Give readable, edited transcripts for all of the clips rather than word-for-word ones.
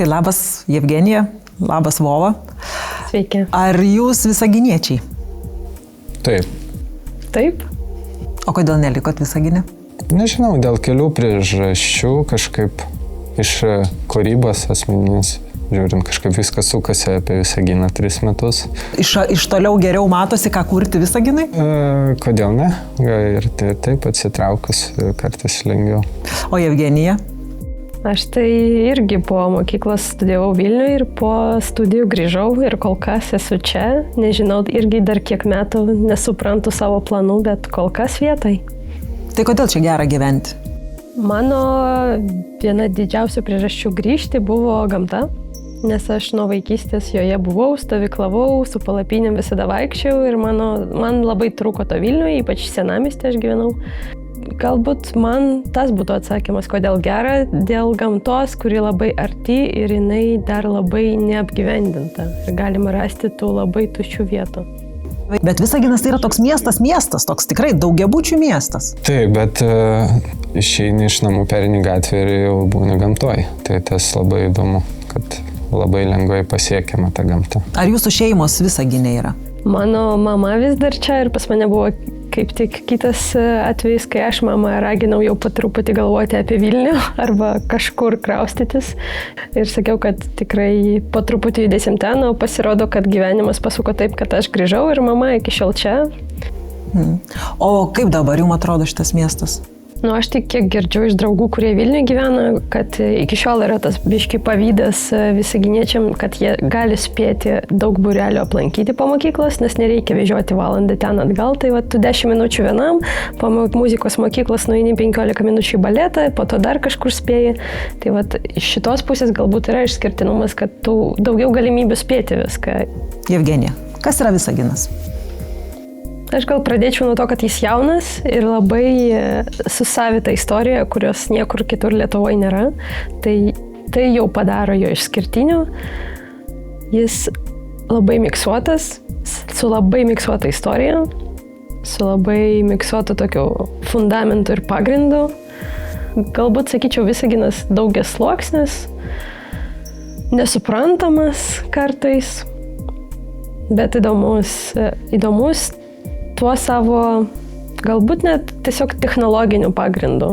Tai labas Jevgenija, labas Vova. Sveiki. Ar jūs visaginiečiai? Taip. Taip. O kodėl nelikot Visagine? Nežinau, dėl kelių priežasčių kažkaip iš kūrybos asmeninės, žiūrint, kažkaip viskas sukasi apie Visaginą 3 metus. Iš toliau geriau matosi, ką kurti Visaginai? Kodėl ne? Ir taip atsitraukus kartais lengviau. O Jevgenija? Aš tai irgi po mokyklos studijavau Vilniuje ir po studijų grįžau ir kol kas esu čia. Nežinau, irgi dar kiek metų nesuprantu savo planų, bet kol kas vietai. Tai kodėl čia gera gyventi? Mano viena didžiausių priežasčių grįžti buvo gamta, nes aš nuo vaikystės joje buvau, stovyklavau, su palapinėm visada vaikščiau ir man labai trūko to Vilniuje, ypač senamiestį aš gyvenau. Galbūt man tas būtų atsakymas, kodėl gera, dėl gamtos, kuri labai arti ir jinai dar labai neapgyvendinta. Ir galima rasti tų labai tuščių vietų. Bet Visaginas tai yra toks miestas, toks tikrai daugiabučių miestas. Taip, bet išeini iš namų, perini gatvę ir jau būni gamtoj. Tai tas labai įdomu, kad labai lengvai pasiekiama ta gamta. Ar jūsų šeimos Visagine yra? Mano mama vis dar čia ir pas mane buvo kaip tik kitas atvejis, kai aš mamą raginau jau po truputį galvoti apie Vilnių arba kažkur kraustytis. Ir sakiau, kad tikrai po truputį judėsim ten, o pasirodo, kad gyvenimas pasuko taip, kad aš grįžau ir mama iki šiol čia. O kaip dabar jums atrodo šitas miestas? Aš tik kiek girdžiu iš draugų, kurie Vilniuje gyvena, kad iki šiol yra tas biški pavydas visaginiečiam, kad jie gali spėti daug būrelių aplankyti po mokyklos, nes nereikia vežioti valandą ten atgal. Tai tu 10 minučių vienam, po muzikos mokyklos nueini 15 minučių į baletą, po to dar kažkur spėji. Tai iš šitos pusės galbūt yra išskirtinumas, kad tu daugiau galimybių spėti viską. Jevgenija, kas yra Visaginas? Aš gal pradėčiau nuo to, kad jis jaunas ir labai su savita istorija, kurios niekur kitur Lietuvoje nėra. Tai jau padaro jo išskirtiniu. Jis labai miksuotas, su labai miksuota istorija, su labai miksuotu tokiu fundamentu ir pagrindu. Galbūt, sakyčiau, Visaginas daugiasluoksnis, nesuprantamas kartais, bet įdomus tuo savo, galbūt net tiesiog technologiniu pagrindu.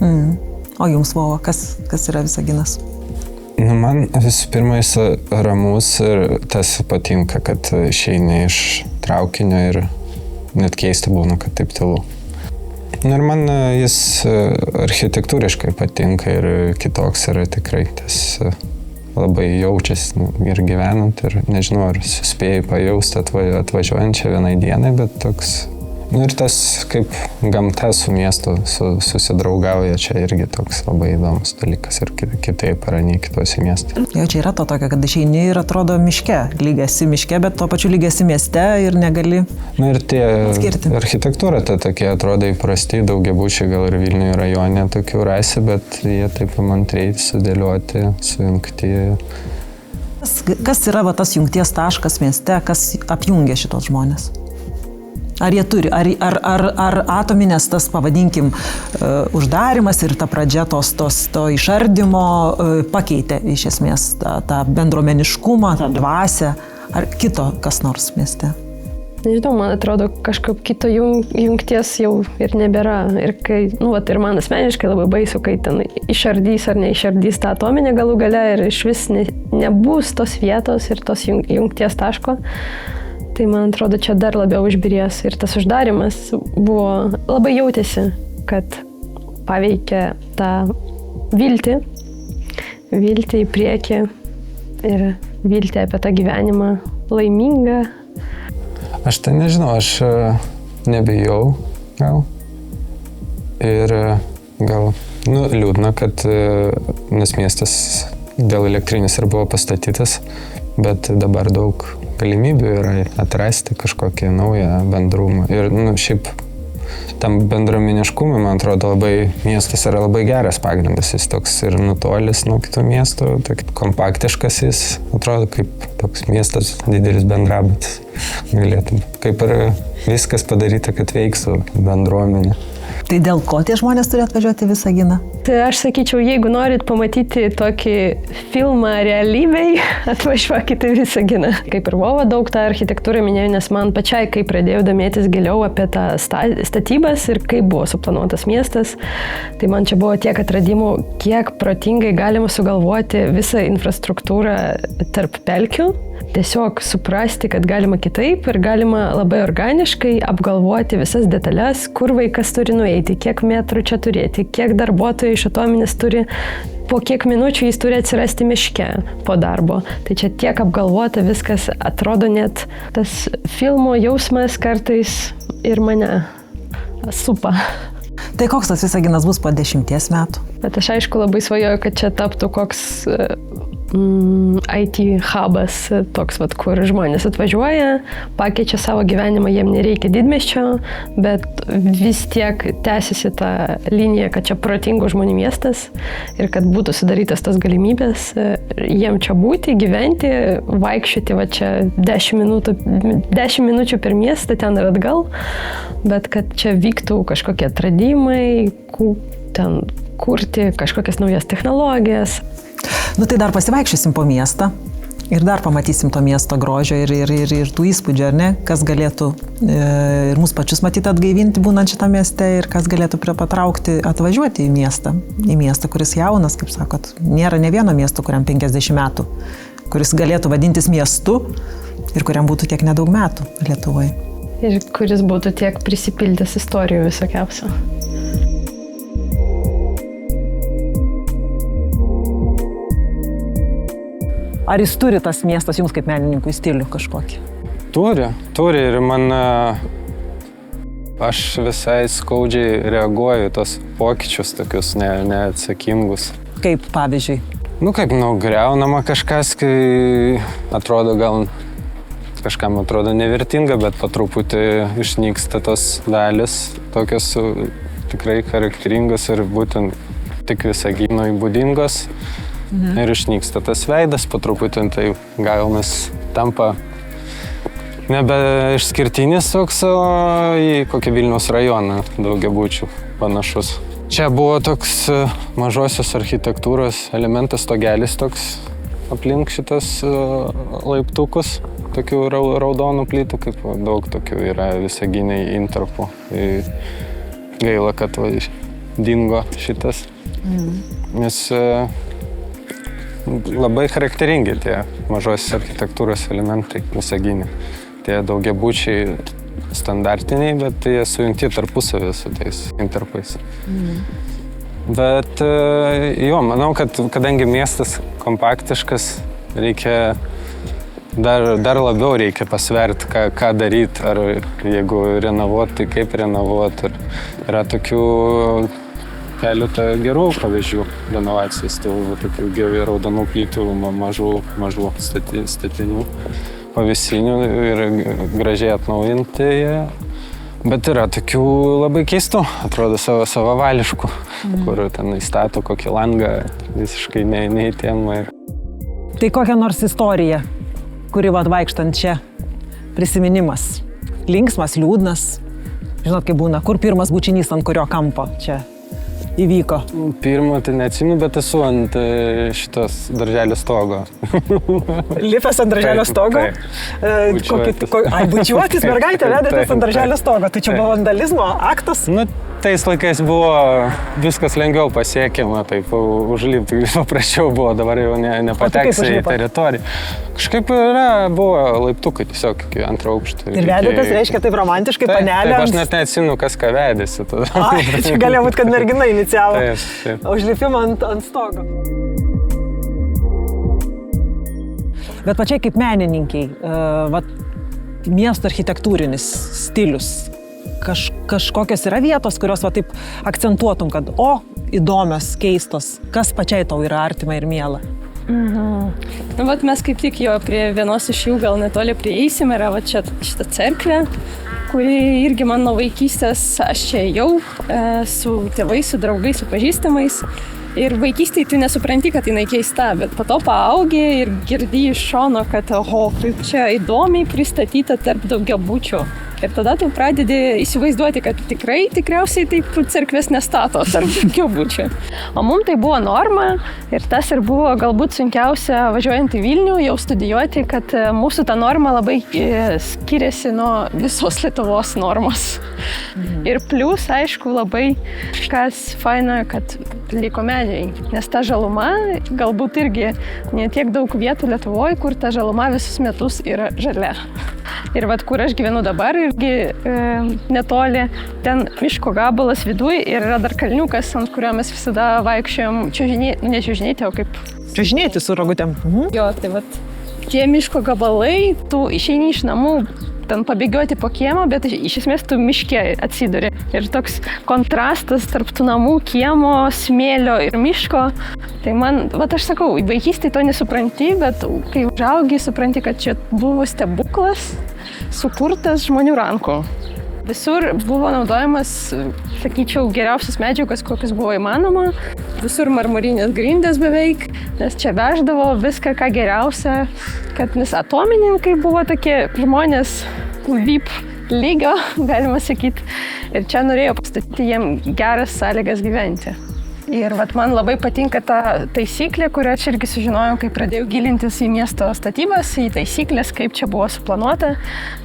O jums, Vova, kas yra Visaginas? Man visų pirma jis ramus ir tas patinka, kad išeini iš traukinio ir net keista būna, kad taip tylu. Ir man jis architektūriškai patinka ir kitoks yra tikrai tas labai jaučiasi ir gyvenant ir nežinau, ar suspėjai pajausti atvažiuojant čia vienai dienai, bet toks. Ir tas kaip gamta su miestu susidraugauja, čia irgi toks labai įdomus dalykas ir kitaip yra nei kitose miestuose. Jo, čia yra to tokio, kad išeini ir atrodo miške, lygiasi miške, bet tuo pačiu lygiasi mieste ir negali ir tie atskirti. Architektūra tokie atrodo įprasti, daugiabučiai gal ir Vilniuje rajone tokių rasi, bet jie taip įmantriai sudėlioti, sujungti. Kas yra tas jungties taškas mieste, kas apjungia šitos žmonės? Ar jie turi, ar atominės tas, pavadinkim, uždarimas ir ta pradžia to išardymo pakeitė iš esmės tą bendruomeniškumą, tą dvasią, ar kito kas nors mieste? Nežinau, man atrodo, kažkaip kito jungties jau ir nebėra. Ir kai, ir man asmeniškai labai baisu, kai ten išardys ar neišardys tą atominę galų gale ir iš vis nebus tos vietos ir tos jungties taško. Tai man atrodo, čia dar labiau užbirės ir tas uždarimas buvo labai jautėsi, kad paveikė tą viltį į priekį ir viltį apie tą gyvenimą laimingą. Aš tai nežinau, aš nebijau gal ir gal liūdna, kad nes miestas dėl elektrinės ir buvo pastatytas, bet dabar daug galimybių yra atrasti kažkokį naują bendrumą. Ir šiaip tam bendruomeniškumui, man atrodo, miestas yra labai geras pagrindas. Jis toks ir nutolęs nuo kitų miestų, kompaktiškas jis, atrodo, kaip toks miestas didelis bendrabutis galėtum. Kaip ir viskas padaryta, kad veiksų bendruomenė. Tai dėl ko tie žmonės turi atvažiuoti į Visaginą? Tai aš sakyčiau, jeigu norit pamatyti tokį filmą realybėj, atvažiuokite į Visaginą. Kaip ir Vova daug tą architektūrą minėjau, nes man pačiai, kai pradėjau domėtis giliau apie tą statybas ir kaip buvo suplanuotas miestas, tai man čia buvo tiek atradimų, kiek protingai galima sugalvoti visą infrastruktūrą tarp pelkių. Tiesiog suprasti, kad galima kitaip ir galima labai organiškai apgalvoti visas detalės, kur vaikas turi nueiti, kiek metrų čia turėti, kiek darbuotojų iš atominės turi, po kiek minučių jis turi atsirasti miške po darbo. Tai čia tiek apgalvota viskas, atrodo net tas filmo jausmas kartais ir mane supa. Tai koks tas Visaginas bus po 10 metų? Bet aš aišku labai svajoju, kad čia taptų koks IT hubas, toks, kur žmonės atvažiuoja, pakeičia savo gyvenimą, jiem nereikia didmiesčio, bet vis tiek tęsiasi ta linija, kad čia protingų žmonių miestas ir kad būtų sudarytas tas galimybės jiem čia būti, gyventi, vaikščioti va čia 10 minučių per miestą ten ir atgal, bet kad čia vyktų kažkokie atradimai, ten kurti kažkokias naujas technologijas. Nu tai dar pasivaikščiosim po miestą ir dar pamatysim to miesto grožio ir tų įspūdžių, ar ne, kas galėtų ir mus pačius matyti atgaivinti būnant šitą mieste ir kas galėtų patraukti atvažiuoti į miestą, kuris jaunas, kaip sakot, nėra ne vieno miesto, kuriam 50 metų, kuris galėtų vadintis miestu ir kuriam būtų tiek nedaug metų Lietuvoje. Ir kuris būtų tiek prisipildęs istorijų visokiausių. Ar jis turi tas miestas jums kaip menininkui stilių kažkokį? Turi ir man, aš visai skaudžiai reaguoju tos pokyčius tokius neatsakingus. Kaip pavyzdžiui? Kaip griaunama kažkas, kai atrodo gal kažkam atrodo nevertinga, bet po truputį išnyksta tos dalis, tokios tikrai charakteringos ir būtent tik Visaginui būdingos. Ir išnyksta tas veidas, po truputį tai gaunas tampa nebe išskirtinis toks, o į kokį Vilniaus rajoną daugiabučių panašus. Čia buvo toks mažosios architektūros elementas, stogelis toks aplink šitas laiptukus, tokių raudonų plytų, kaip daug tokių yra Visaginiai intarpų. Gaila, kad dingo šitas, nes labai charakteringi tie mažosios architektūros elementai Visaginė. Tie daugiabučiai standartiniai, bet jie sujungti tarpusavį su tais intarpais. Bet manau, kad kadangi miestas kompaktiškas, reikia dar labiau reikia pasverti, ką daryti, ar jeigu renovuoti, tai kaip renovuoti. Yra tokių keletą gerų pavyzdžių renovacijos, tokių raudonų plytų, mažų statinių, pavėsinių ir gražiai atnaujinti jie. Bet yra tokių labai keistų, atrodo savavališkų, kur ten įstato kokį langą visiškai neįtėmą. Tai kokia nors istorija, kuri vaikštant čia, prisiminimas, linksmas, liūdnas, žinot, kaip būna, kur pirmas bučinys ant kurio kampo čia įvyko? Pirmo tai neatsimenu, bet esu ant šitos darželio stogo. Lipęs ant darželio stogo? Bučiuotis, mergaitė vedėtės ant darželio stogo. Tai čia buvo vandalizmo aktas? Tais laikais buvo viskas lengviau pasiekiama, taip užlipti paprasčiau buvo, dabar jau nepateksi į teritoriją. Kažkaip buvo laiptukai tiesiog iki antro aukšto. Ir vedėtės, reiškia, taip romantiškai panelė. Taip, aš net neatsimenu, kas ką vedėsi. Čia galėjo būti, kad mergina inicijavo užlipimą ant stogo. Bet pačiai kaip menininkiai, miesto architektūrinis stilius, kažkokios yra vietos, kurios taip akcentuotum, kad įdomios, keistos, kas pačiai tau yra artima ir miela? Mes kaip tik jo prie vienos iš jų gal netoli prieisim, yra šita cerkvė, kuri irgi man nuo vaikystės, aš čia ėjau su tėvais, su draugais, su pažįstamais. Ir vaikystėje tu nesupranti, kad jinai keista, bet po to paaugi ir girdi iš šono, kad kaip čia įdomiai pristatyta tarp daugiabučių Ir tada tu pradedi įsivaizduoti, kad tikriausiai taip cerkvės nestato tarp daugiabučių. O mums tai buvo norma ir tas ir buvo galbūt sunkiausia važiuojant į Vilnių, jau studijuoti, kad mūsų ta norma labai skiriasi nuo visos Lietuvos normos. Ir plius, aišku, labai kas faina, kad liko medžiai, nes ta žaluma galbūt irgi ne tiek daug vietų Lietuvoje, kur ta žaluma visus metus yra žalia. Ir vat, kur aš gyvenu dabar, irgi netoli, ten miško gabalas viduje ir yra dar kalniukas, ant kurio mes visada vaikščiojom ne čiužinėti, o kaip... Čiužinėti su rogutėm. Jo, tai vat, tie miško gabalai, tu išeini iš namų, ten pabėgioti po kiemą, bet iš esmės tu miške atsiduri. Ir toks kontrastas tarp tų namų, kiemo, smėlio ir miško. Tai man, vat aš sakau, vaikystėje to nesupranti, bet kai užaugi, supranti, kad čia buvo stebuklas sukurtas žmonių rankų. Visur buvo naudojamas, sakyčiau, geriausias medžiagas, kokias buvo įmanoma. Visur marmurinės grindės beveik, nes čia veždavo viską, ką geriausia. Kad nes atomininkai buvo tokie žmonės VIP lygio, galima sakyti. Ir čia norėjo pastatyti jiem geras sąlygas gyventi. Ir vat, man labai patinka ta taisyklė, kurią aš irgi sužinojau, kai pradėjau gilintis į miesto statybas, į taisyklės, kaip čia buvo suplanuota,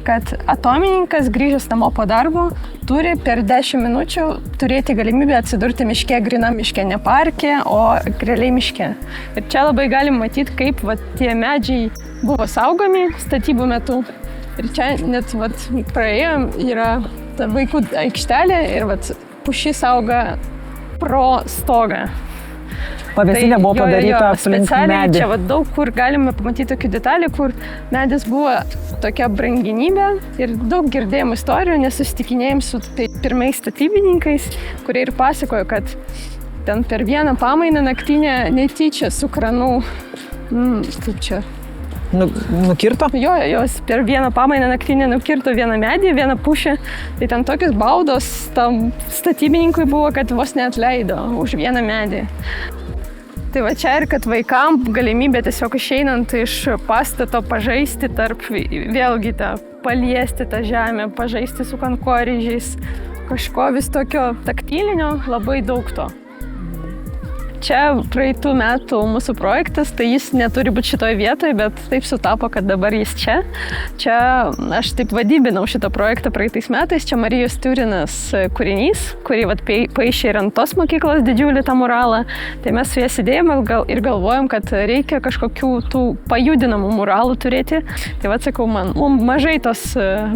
kad atomininkas grįžęs namo po darbo turi per 10 minučių turėti galimybę atsidurti miške, grynam miške, ne parke, o realiai miške. Ir čia labai galim matyti, kaip vat, tie medžiai buvo saugomi statybų metu. Ir čia net vat, praėjom, yra ta vaikų aikštelė ir vat, pušis auga pro stogą. Pavėsinė buvo padaryta aplink medį. Čia daug kur galime pamatyti tokių detalių, kur medis buvo tokia brangenybė ir daug girdėjom istorijų, nes susitikinėjom su pirmais statybininkais, kurie ir pasakojo, kad ten per vieną pamainą naktinę netyčia su kranu, kaip čia, Nukirto? Jo, jos per vieną pamainą naktinę nukirto vieną medį, vieną pušę. Tai ten tokios baudos tam statybininkui buvo, kad vos neatleido už vieną medį. Tai va čia ir kad vaikam galimybė tiesiog išeinant iš pastato pažaisti tarp, vėlgi tą paliesti tą žemę, pažaisti su kankorėžiais, kažko vis tokio taktilinio, labai daug to. Čia praeitų metų mūsų projektas, tai jis neturi būti šitoje vietoje, bet taip sutapo, kad dabar jis čia. Čia aš taip vadybinau šitą projektą praeitais metais, čia Marijos Tiurinas kūrinys, kurį paišė ir ant tos mokyklos didžiulį tą muralą. Tai mes su ją sėdėjome ir galvojom, kad reikia kažkokių tų pajudinamų muralų turėti. Tai sakau, mums mažai tos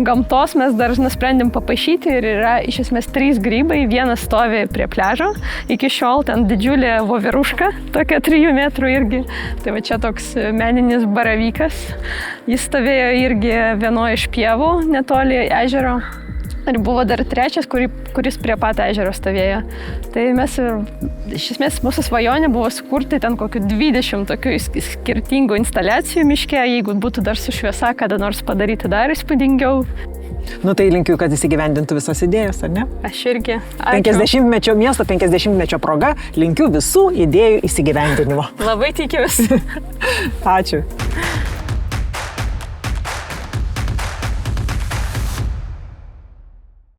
gamtos mes dar nusprendėm papaišyti ir yra iš esmės 3 grybai, vienas stovi prie pliažo, iki šiol ten didžiulė voveruška, tokia 3 metrų irgi. Tai va čia toks meninis baravykas. Jis stovėjo irgi vienoje iš pievų netoli ežero. Ir buvo dar 3, kuris prie pat ežero stovėjo. Tai mes, iš esmės, mūsų svajonė buvo sukurti ten kokių 20 tokių skirtingų instaliacijų miške, jeigu būtų dar su šviesa, kada nors padaryti dar įspūdingiau. Tai linkiu, kad įsigyvendintų visos idėjos, ar ne? Aš irgi. 50-mečio miesto 50-mečio proga linkiu visų idėjų įsigyvendinimo. Labai tikiuosi. Ačiū.